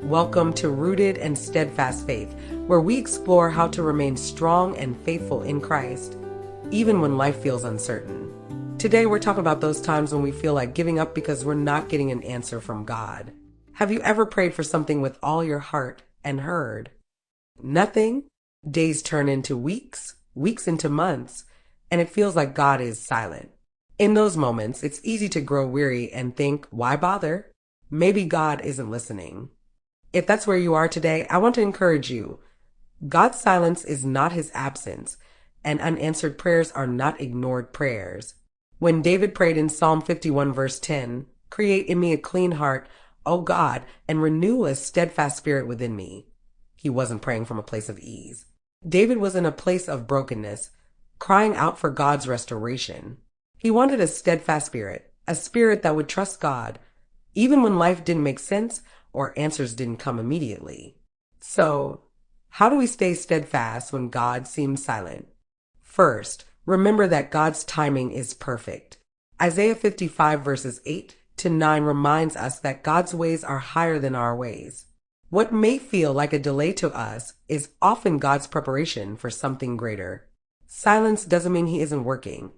Welcome to Rooted and Steadfast Faith, where we explore how to remain strong and faithful in Christ, even when life feels uncertain. Today, we're talking about those times when we feel like giving up because we're not getting an answer from God. Have you ever prayed for something with all your heart and heard nothing? Days turn into weeks, weeks into months, and it feels like God is silent. In those moments, it's easy to grow weary and think, why bother? Maybe God isn't listening. If that's where you are today, I want to encourage you. God's silence is not his absence, and unanswered prayers are not ignored prayers. When David prayed in Psalm 51 verse 10, "Create in me a clean heart, O God, and renew a steadfast spirit within me," he wasn't praying from a place of ease. David was in a place of brokenness, crying out for God's restoration. He wanted a steadfast spirit, a spirit that would trust God, even when life didn't make sense or answers didn't come immediately. So, how do we stay steadfast when God seems silent? First, remember that God's timing is perfect. Isaiah 55 verses 8 to 9 reminds us that God's ways are higher than our ways. What may feel like a delay to us is often God's preparation for something greater. Silence doesn't mean he isn't working.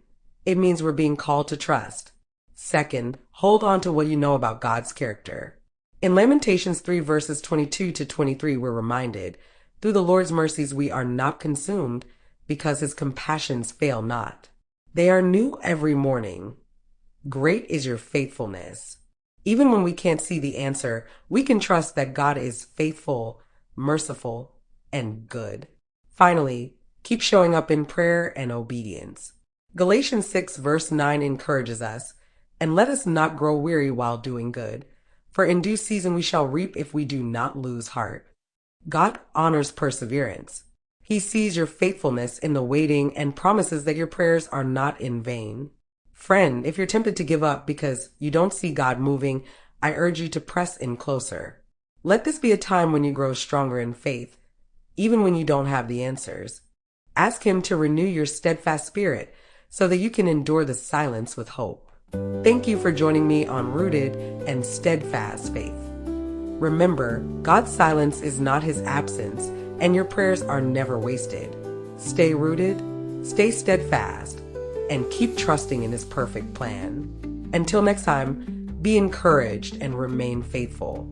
It means we're being called to trust. Second, hold on to what you know about God's character. In Lamentations 3 verses 22 to 23, we're reminded, through the Lord's mercies we are not consumed, because his compassions fail not. They are new every morning. Great is your faithfulness. Even when we can't see the answer, we can trust that God is faithful, merciful, and good. Finally, keep showing up in prayer and obedience. Galatians 6 verse 9 encourages us, "And let us not grow weary while doing good, for in due season we shall reap if we do not lose heart." God honors perseverance. He sees your faithfulness in the waiting and promises that your prayers are not in vain. Friend, if you're tempted to give up because you don't see God moving, I urge you to press in closer. Let this be a time when you grow stronger in faith, even when you don't have the answers. Ask him to renew your steadfast spirit so that you can endure the silence with hope. Thank you for joining me on Rooted and Steadfast Faith. Remember, God's silence is not his absence, and your prayers are never wasted. Stay rooted, stay steadfast, and keep trusting in his perfect plan. Until next time, be encouraged and remain faithful.